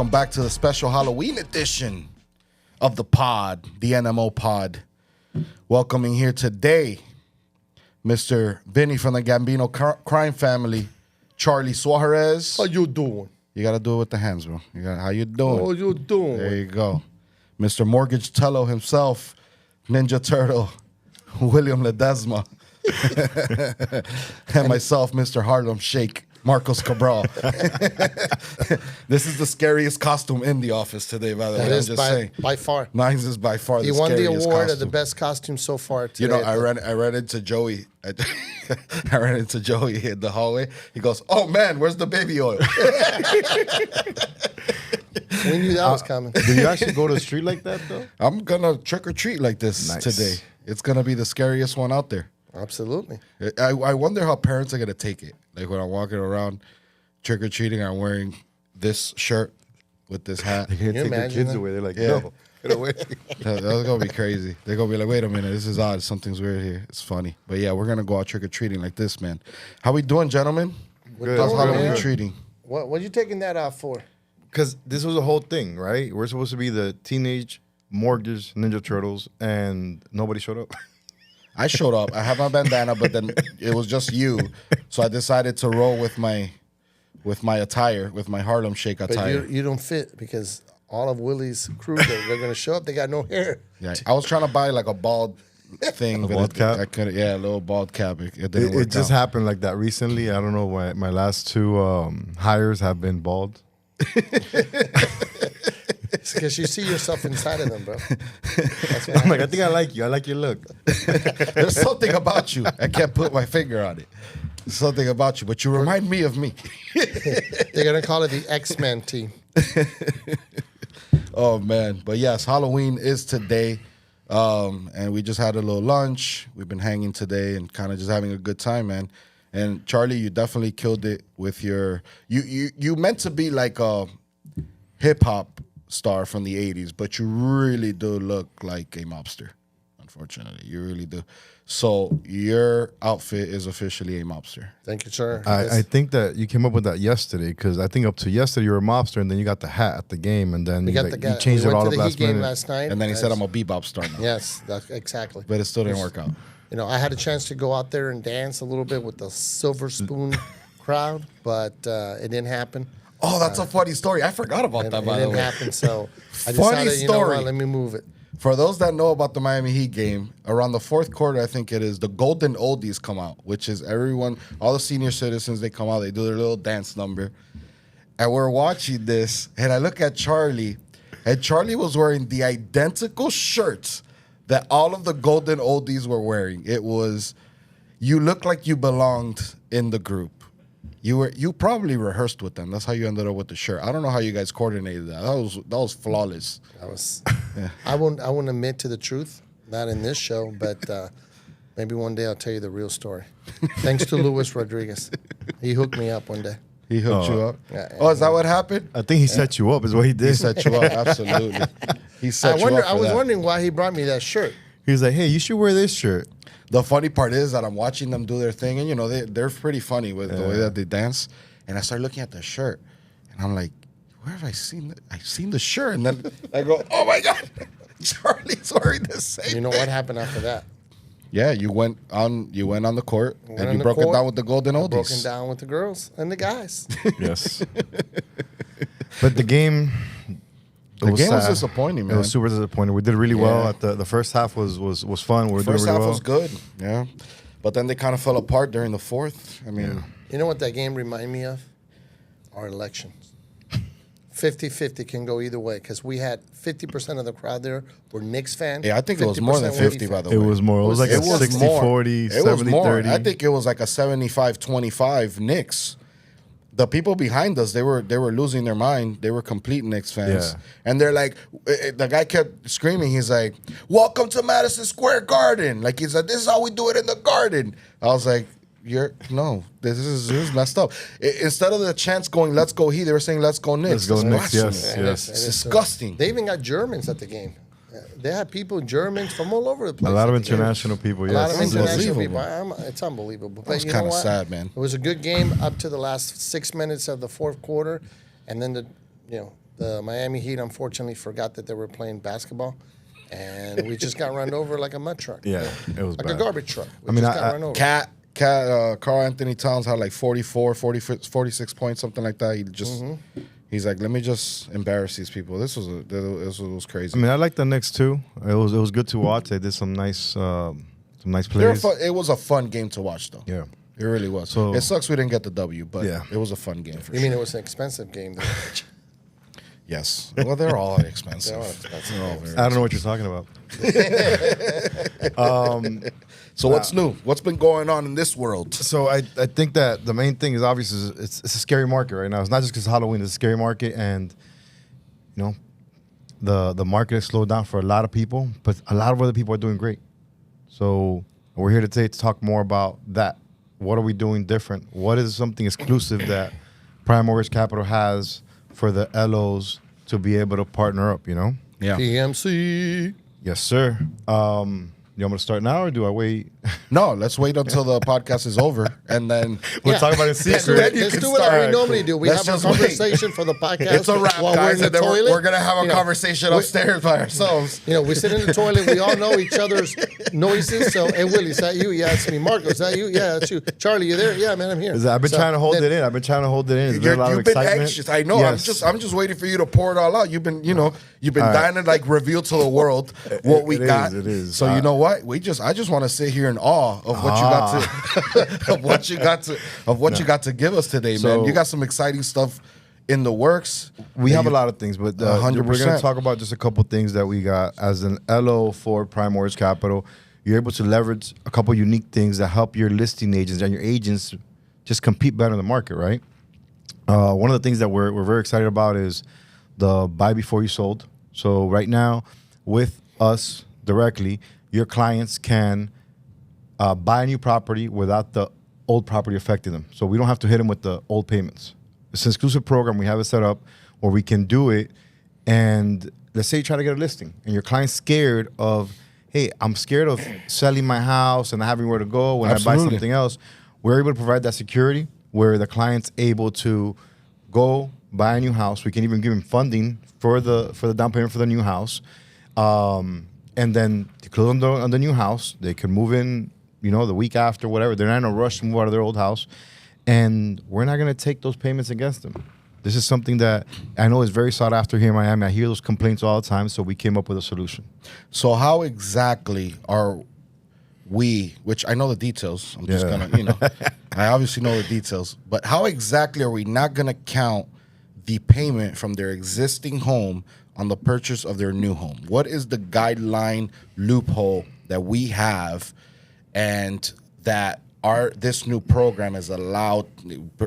welcome back to the special Halloween edition of the pod, the NMO pod. Welcoming here today, Mr. Vinny from the Gambino crime family, Charlie Suarez. How you doing? You got to do it with the hands, bro. How you doing? How you doing? There you go. Mr. Mortgage Tello himself, Ninja Turtle, William Ledesma. And myself, Mr. Harlem Shake, Marcos Cabral. This is the scariest costume in the office today, by the way. That is by far. Mine is by far the He scariest won the award costume. of the best costume so far today. You know, I ran into Joey. I ran into Joey in the hallway. He goes, "Oh man, where's the baby oil?" We knew that was coming. Do you actually go to the street like that, though? I'm gonna trick or treat like this today. It's gonna be the scariest one out there. Absolutely. I wonder how parents are gonna take it. Like when I'm walking around trick or treating, I'm wearing this shirt with this hat. They can't take their kids away. They're like, no, get away. That's gonna be crazy. They're gonna be like, wait a minute, this is odd. Something's weird here. It's funny. But yeah, we're gonna go out trick or treating like this, man. How we doing, gentlemen? Good. How's doing, Halloween man. treating? What you taking that out for? Because this was a whole thing, right? We're supposed to be the teenage mortgage Ninja Turtles, and nobody showed up. I showed up. I have my bandana, but then it was just you. So I decided to roll with my attire, with my Harlem Shake attire. But you don't fit because all of Willie's crew, they're going to show up. They got no hair. Yeah, I was trying to buy like a bald thing. bald cap? I couldn't. Yeah, a little bald cap. It didn't work It just out. happened like that recently. I don't know why my last two hires have been bald. It's because you see yourself inside of them, bro. That's I'm like, I think I like you. I like your look. There's something about you. I can't put my finger on it. There's something about you, but you remind me of me. They're going to call it the X-Men team. Oh man, but yes, Halloween is today, and we just had a little lunch. We've been hanging today and kind of just having a good time, man. And Charlie, you definitely killed it with your. You meant to be like a hip hop star from the '80s, but you really do look like a mobster. Unfortunately, you really do. So your outfit is officially a mobster. Thank you, sir. I think that you came up with that yesterday because I think up to yesterday you were a mobster, and then you got the hat at the game, and then we got like, the guy. you changed we it went all to up the last Heat game minute. last night. And then he said, "I'm a bebop star now." Yes, exactly. But it still didn't work out. You know, I had a chance to go out there and dance a little bit with the Silver Spoon crowd, but it didn't happen. Oh, that's a funny story. I forgot about that, It by the didn't way. happen, so I Funny decided, you know story. what, let me move it. For those that know about the Miami Heat game, around the fourth quarter, I think it is, the Golden Oldies come out, which is everyone, all the senior citizens, they come out, they do their little dance number. And we're watching this, and I look at Charlie, and Charlie was wearing the identical shirts that all of the Golden Oldies were wearing. It was, you look like you belonged in the group. You probably rehearsed with them. That's how you ended up with the shirt. I don't know how you guys coordinated that. That was flawless. I won't admit to the truth, not in this show, but maybe one day I'll tell you the real story. Thanks to Luis Rodriguez. He hooked me up one day. He hooked you up. Yeah, Oh, is that what happened? I think he set you up, is what he did. He set you up, absolutely. He set you up for I was that. wondering why he brought me that shirt. He was like, hey, you should wear this shirt. The funny part is that I'm watching them do their thing, and you know they're pretty funny with the way that they dance. And I start looking at the shirt, and I'm like, where have I seen it? I've seen the shirt, and then I go, oh my god, Charlie's wearing the same. You know thing. what happened after that? Yeah, you went on the court, Went and on you the broke it court, down with the Golden Oldies. Broken down with the girls and the guys. Yes. But the game... The game was disappointing, man. It was super disappointing. We did really well. At the first half was fun. We were doing First really half well. was good, yeah, but then they kind of fell apart during the fourth. I mean, You know what that game reminded me of? Our elections. 50-50 can go either way because we had 50% of the crowd there were Knicks fans. yeah, I think it was more than 50% were 50, Heat by the It way. was more. It was like It a was 60-40, It was more. 70-30. I think it was like a 75-25 Knicks. The people behind us, they were losing their mind. They were complete Knicks fans. Yeah. And they're like, the guy kept screaming. He's like, welcome to Madison Square Garden. Like, he's like, this is how we do it in the Garden. I was like, this is messed up. Instead of the chants going, let's go Heat, they were saying, let's go Knicks. Let's go That's Knicks, blasphemy. yes. It's disgusting. They even got Germans at the game. They had people, Germans from all over the place. A lot of at the game. international people, A lot yes. of international Unbelievable. people. It's unbelievable. But That was you know kind of what? sad, man. It was a good game up to the last 6 minutes of the fourth quarter, and then The Miami Heat unfortunately forgot that they were playing basketball, and we just got run over like a mud truck. Yeah, it was like bad. a garbage truck. We I mean, just got run over. Carl Anthony Towns had like 44, 46 points, something like that. He just he's like, let me just embarrass these people. This was crazy. I mean, I like the Knicks too. It was good to watch. They did some nice plays. It was a fun game to watch, though. Yeah. It really was. So- It sucks we didn't get the W, but Yeah. it was a fun game for You sure. mean it was an expensive game? Yes. Well, they're all expensive. They're all expensive. They're all very I don't know what you're talking about. So what's new? What's been going on in this world? So I think that the main thing is obviously it's a scary market right now. It's not just because Halloween is a scary market, and you know the market has slowed down for a lot of people, but a lot of other people are doing great. So we're here today to talk more about that. What are we doing different? What is something exclusive that Prime Mortgage Capital has for the LOs to be able to partner up? You know? Yeah. PMC. Yes, sir. You want me to start now, or do I wait? No, let's wait until the podcast is over, and then We'll talk about it in Let's do, secret. it. Let's do what we normally do. We Let's have a just wait. conversation for the podcast. it's a wrap, while guys, we're in and the then toilet. we're gonna have a You know, conversation upstairs by ourselves. You know, we sit in the toilet. We all know each other's noises. So, hey, Willie, is that you? Yeah, it's me. Marco, is that you? Yeah, that's you. Charlie, you there? Yeah, man, I'm here. I've been So trying to hold then- it in. I've been trying to hold it in. Is there a lot of You've been excitement? anxious. I know. Yes. I'm just waiting for you to pour it all out. You've been dying to like reveal to the world what we It got. is, it is. So you know what? I just want to sit here in awe of what you got to of what you got to give us today, man. So- You got some exciting stuff in the works. We have a lot of things, but 100%. we're going to talk about just a couple things that we got as an LO for Prime Mortgage Capital. You're able to leverage a couple unique things that help your listing agents and your agents just compete better in the market, right? One of the things that we're very excited about is the buy before you sold. So right now, with us directly, your clients can buy a new property without the old property affecting them. So we don't have to hit them with the old payments. It's an exclusive program. We have it set up where we can do it. And let's say you try to get a listing and your client's scared of, hey, I'm scared of selling my house and not having where to go when I buy Absolutely. something else. We're able to provide that security where the client's able to go buy a new house. We can even give him funding for the down payment for the new house. And then to close on the new house, they can move in, the week after, whatever. They're not in a rush to move out of their old house. And we're not going to take those payments against them. This is something that I know is very sought after here in Miami. I hear those complaints all the time, so we came up with a solution. So how exactly are we, which I know the details, I'm just Yeah. gonna, I obviously know the details, but how exactly are we not gonna count the payment from their existing home on the purchase of their new home? What is the guideline loophole that we have and that this new program is allowed,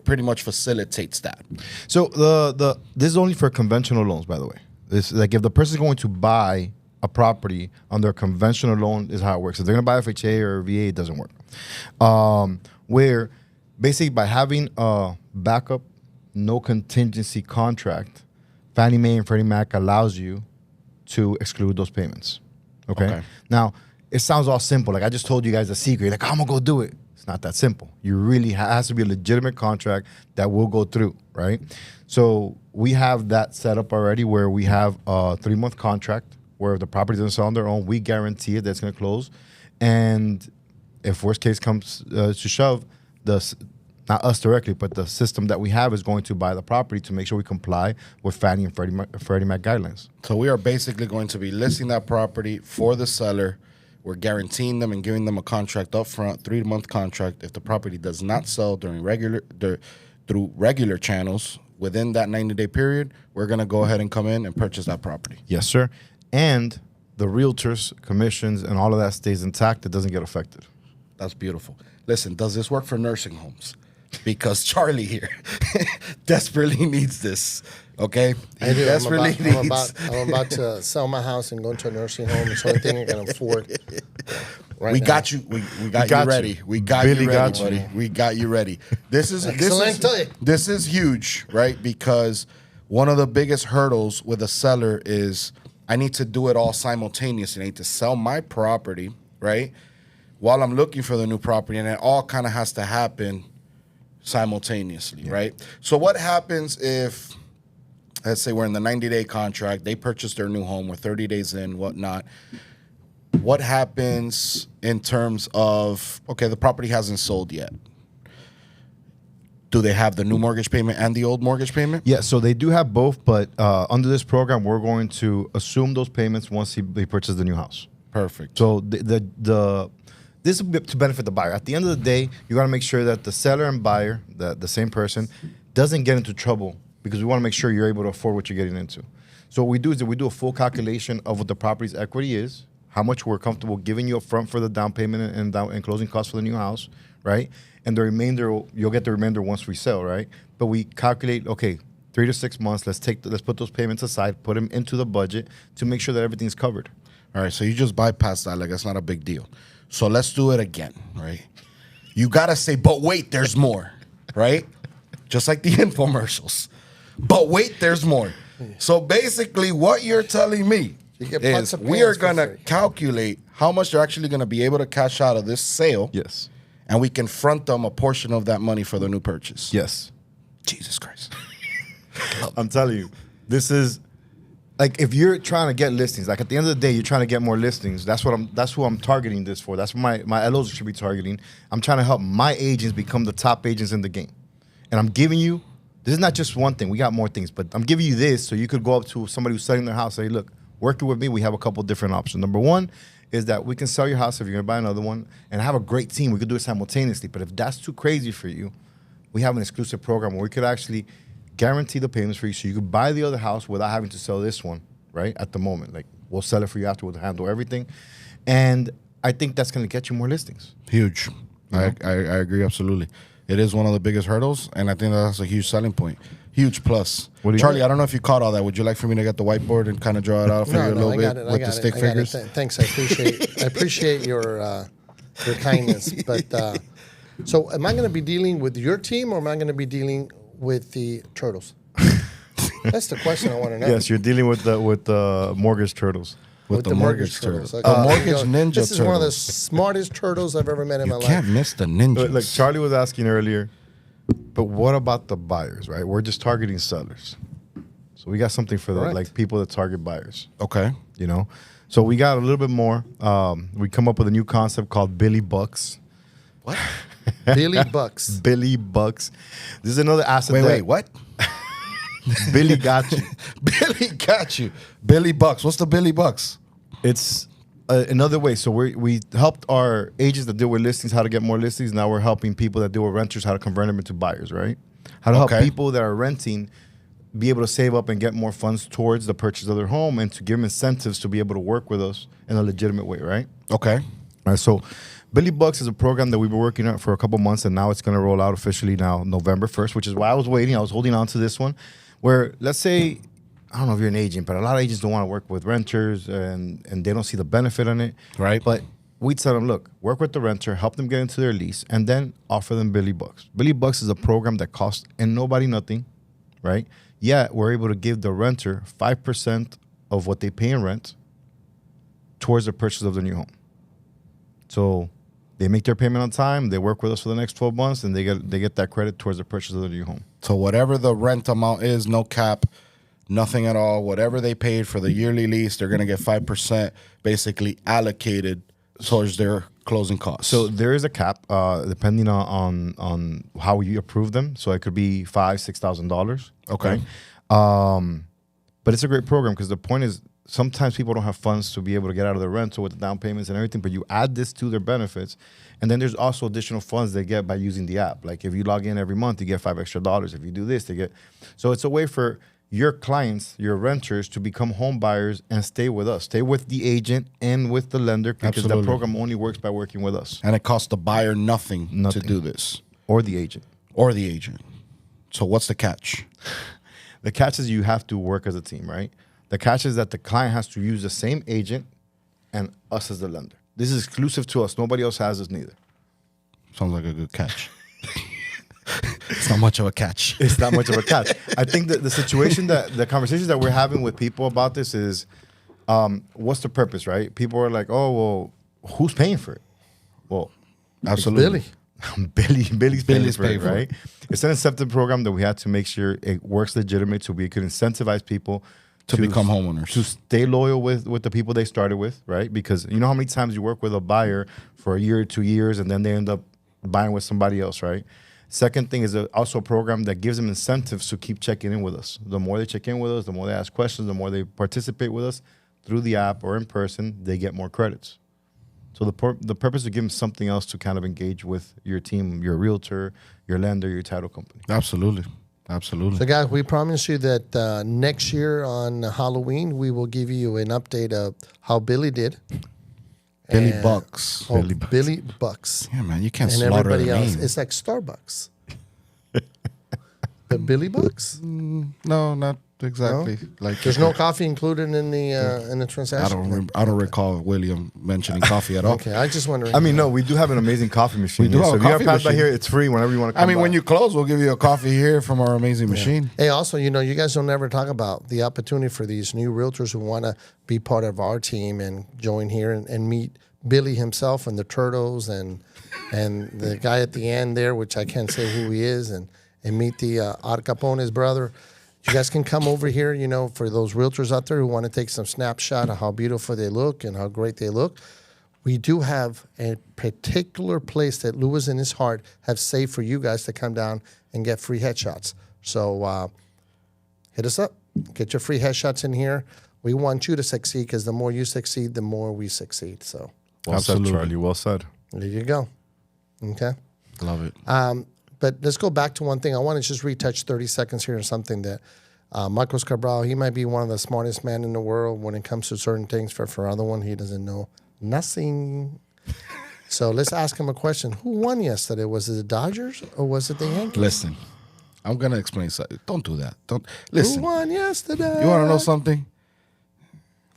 pretty much facilitates that? So this is only for conventional loans, by the way. This like if the person's going to buy a property on their conventional loan is how it works. If they're going to buy FHA or VA, it doesn't work. Where basically by having a backup, no contingency contract, Fannie Mae and Freddie Mac allows you to exclude those payments. Okay. Now, it sounds all simple. Like I just told you guys a secret. Like, I'm going to go do it. It's not that simple. You really has to be a legitimate contract that will go through, right? So we have that set up already where we have a 3-month contract where if the property doesn't sell on their own, we guarantee it that's going to close. And if worst case comes to shove, not us directly, but the system that we have is going to buy the property to make sure we comply with Fannie and Freddie Mac guidelines. So we are basically going to be listing that property for the seller. We're guaranteeing them and giving them a contract up front, 3-month contract. If the property does not sell through regular channels within that 90-day period, we're going to go ahead and come in and purchase that property. Yes, sir. And the realtors, commissions, and all of that stays intact. It doesn't get affected. That's beautiful. Listen, does this work for nursing homes? Because Charlie here desperately needs this. Okay, I do. desperately I'm about to sell my house and go into a nursing home. It's the only thing I can afford. We got you. We got you ready. We got Billy you ready, got you. buddy. We got you ready. This is Excelente. this is huge, right? Because one of the biggest hurdles with a seller is I need to do it all simultaneously. I need to sell my property, right, while I'm looking for the new property, and it all kind of has to happen simultaneously, right? So what happens if let's say we're in the 90-day contract. They purchased their new home. We're 30 days in, whatnot. What happens in terms of, okay, the property hasn't sold yet. Do they have the new mortgage payment and the old mortgage payment? Yeah, so they do have both, but under this program, we're going to assume those payments once they purchase the new house. Perfect. So this will be to benefit the buyer. At the end of the day, you got to make sure that the seller and buyer, the same person, doesn't get into trouble because we want to make sure you're able to afford what you're getting into. So what we do is that we do a full calculation of what the property's equity is, how much we're comfortable giving you up front for the down payment and closing costs for the new house, right? And the remainder, you'll get the remainder once we sell, right? But we calculate, okay, 3 to 6 months. Let's put those payments aside, put them into the budget to make sure that everything's covered. All right, so you just bypassed that like it's not a big deal. So let's do it again, right? You got to say, but wait, there's more, right? Just like the infomercials. But wait, there's more. So basically what you're telling me is we are going to calculate how much they're actually going to be able to cash out of this sale. Yes. And we can front them a portion of that money for the new purchase. Yes. Jesus Christ. I'm telling you, this is like if you're trying to get listings, like at the end of the day, you're trying to get more listings. That's who I'm targeting this for. That's what my LOs should be targeting. I'm trying to help my agents become the top agents in the game. And I'm giving you, this is not just one thing. We got more things, but I'm giving you this so you could go up to somebody who's selling their house and say, look, working with me, we have a couple different options. Number one is that we can sell your house if you're going to buy another one and have a great team. We could do it simultaneously. But if that's too crazy for you, we have an exclusive program where we could actually guarantee the payments for you so you could buy the other house without having to sell this one, right, at the moment. Like, we'll sell it for you after, we'll handle everything. And I think that's going to get you more listings. Huge. I agree absolutely. It is one of the biggest hurdles, and I think that's a huge selling point. Huge plus. Charlie, I don't know if you caught all that. Would you like for me to get the whiteboard and kind of draw it out for you a little bit with the stick figures? Thanks. I appreciate your kindness. But so, am I going to be dealing with your team, or am I going to be dealing with the turtles? That's the question I want to know. Yes, you're dealing with the mortgage turtles. With the mortgage turtles. Okay. The mortgage ninja This is one of the turtles. smartest turtles I've ever met in my You life. can't miss the ninjas. Like Charlie was asking earlier, but what about the buyers, right? We're just targeting sellers. So we got something for the like people that target buyers. Okay. You know? So we got a little bit more. We come up with a new concept called Billy Bucks. What? Billy Bucks. Billy Bucks. This is another asset. Wait, what? Billy got you. Billy got you. Billy Bucks. What's the Billy Bucks? It's another way. So we helped our agents that deal with listings how to get more listings. Now we're helping people that deal with renters how to convert them into buyers, right? How to help people that are renting be able to save up and get more funds towards the purchase of their home and to give them incentives to be able to work with us in a legitimate way, right? Okay. All right, so Billy Bucks is a program that we've been working on for a couple months, and now it's going to roll out officially now November 1st, which is why I was waiting. I was holding on to this one where, let's say, I don't know if you're an agent, but a lot of agents don't want to work with renters and they don't see the benefit in it. Right. But we'd tell them, look, work with the renter, help them get into their lease, and then offer them Billy Bucks. Billy Bucks is a program that costs and nobody nothing, right? Yet we're able to give the renter 5% of what they pay in rent towards the purchase of their new home. So they make their payment on time, they work with us for the next 12 months, and they get that credit towards the purchase of their new home. So whatever the rent amount is, no cap, nothing at all. Whatever they paid for the yearly lease, they're going to get 5% basically allocated towards their closing costs. So there is a cap depending on how you approve them. So it could be $5,000-$6,000. Okay. But it's a great program because the point is sometimes people don't have funds to be able to get out of their rental with the down payments and everything, but you add this to their benefits. And then there's also additional funds they get by using the app. Like if you log in every month, you get $5 extra. If you do this, they get. So it's a way for your clients, your renters, to become home buyers and stay with us. Stay with the agent and with the lender because the program only works by working with us. And it costs the buyer nothing to do this. Or the agent. Or the agent. So what's the catch? The catch is you have to work as a team, right? The catch is that the client has to use the same agent and us as the lender. This is exclusive to us. Nobody else has this neither. Sounds like a good catch. It's not much of a catch. It's not much of a catch. I think that the conversations that we're having with people about this is, what's the purpose, right? People are like, oh, well, who's paying for it? Well, absolutely. Billy. Billy's paying Billy's for paying it, for right? It's an incentive program that we had to make sure it works legitimate, so we could incentivize people To become homeowners. to stay loyal with the people they started with, right? Because you know how many times you work with a buyer for a year or 2 years, and then they end up buying with somebody else, right? Second thing is also a program that gives them incentives to keep checking in with us. The more they check in with us, the more they ask questions, the more they participate with us through the app or in person, they get more credits. So the purpose is to give them something else to kind of engage with your team, your realtor, your lender, your title company. Absolutely. Absolutely. So, guys, we promise you that next year on Halloween, we will give you an update of how Billy did. Billy And- Bucks. Oh, Billy Bucks. Billy Bucks. Yeah, man, you can't And slaughter everybody the else. name. It's like Starbucks. The Billy Bucks? No, not exactly. Like There's no coffee included in the transaction? I don't recall William mentioning coffee at all. Okay, I just wondering. I mean, no, we do have an amazing coffee machine. We do here. have So a if you ever coffee pass by machine. here, it's free whenever you want to come I mean, by. when you close, we'll give you a coffee here from our amazing machine. Hey, also, you guys don't ever talk about the opportunity for these new realtors who want to be part of our team and join here and meet Billy himself and the Turtles and the guy at the end there, which I can't say who he is, and meet the Al Capone's brother. You guys can come over here, for those realtors out there who want to take some snapshot of how beautiful they look and how great they look. We do have a particular place that Lewis and his heart have saved for you guys to come down and get free headshots. So hit us up. Get your free headshots in here. We want you to succeed because the more you succeed, the more we succeed. So well Absolutely. said, Charlie. Well said. there you go. Okay. Love it. But let's go back to one thing. I want to just retouch 30 seconds here on something that Marcos Cabral, he might be one of the smartest men in the world when it comes to certain things. For other one, he doesn't know nothing. So let's ask him a question. Who won yesterday? Was it the Dodgers or was it the Yankees? Listen, I'm gonna explain something. Don't do that. Don't listen. Who won yesterday? You want to know something?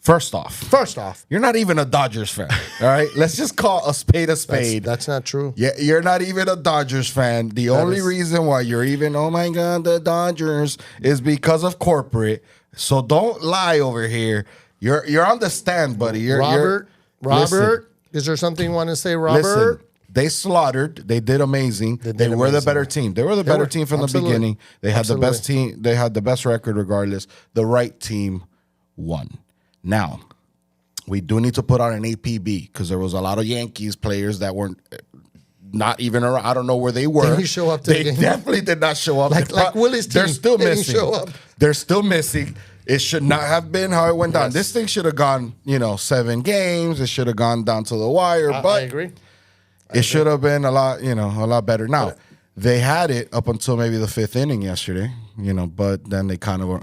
First off, you're not even a Dodgers fan. All right, let's just call a spade a spade. That's not true. Yeah, you're not even a Dodgers fan. The only is- reason why you're even, oh my God, the Dodgers is because of corporate. So don't lie over here. You're on the stand, buddy. Robert, Listen, is there something you want to say, Robert? listen, they slaughtered. They did amazing. They did were the amazing. better team. They were the better team from Absolutely. the beginning. They had the best Absolutely. team. They had the best record regardless. The right team won. Now, we do need to put on an APB because there was a lot of Yankees players that weren't not even around. I don't know where they were. Didn't show up to They the game. definitely did not show up. Like Willie's team. They're still They didn't missing. show up. They're still missing. It should not have been how it went down. Yes. This thing should have gone, 7 games. It should have gone down to the wire. I But agree. it should have been a lot better. Now, they had it up until maybe the 5th inning yesterday, but then they kind of,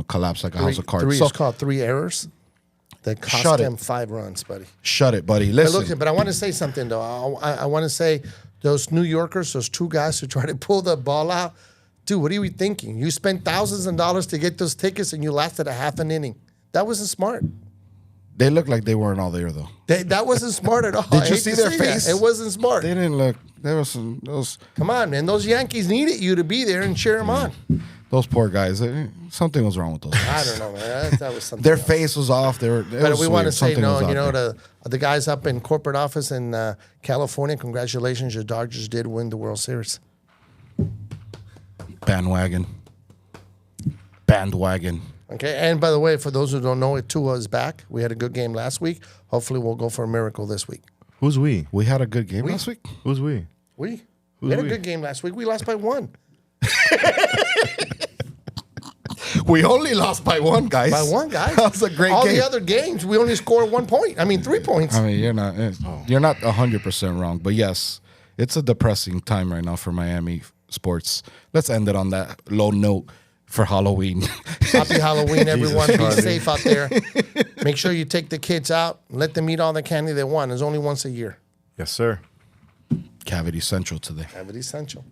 collapsed like a house of cards. Three So is called 3 errors that cost Shut it. them 5 runs, buddy. shut it, buddy. But Listen. look, but I want to say something though. I want to say those New Yorkers, those 2 guys who tried to pull the ball out, dude, what are you thinking? You spent thousands of dollars to get those tickets and you lasted a half an inning. That wasn't smart. They looked like they weren't all there, though. That wasn't smart at all. Did I you hate see to their say that. face? It wasn't smart. They didn't look. There was some those Come on, man. Those Yankees needed you to be there and cheer them on. poor guys. Something was wrong with those I guys. don't know, man. That was something. Their else. face was off. But we want to say no. You know, The guys up in corporate office in California. Congratulations, your Dodgers did win the World Series. bandwagon. Okay, and by the way, for those who don't know, Tua is back. We had a good game last week. Hopefully, we'll go for a miracle this week. Who's we? We had a good game last week. Who's we? We had a we? good game last week. We lost by 1. We only lost by 1, guys. By 1, guys. That was a great All game. the other games, we only scored 1 point. I mean, 3 points. I mean, you're not 100% wrong, but yes, it's a depressing time right now for Miami sports. Let's end it on that low note for Halloween. Happy Halloween, everyone. Be Christ. safe out there. Make sure you take the kids out. Let them eat all the candy they want. It's only once a year. Yes, sir. Cavity Central today. Cavity Central.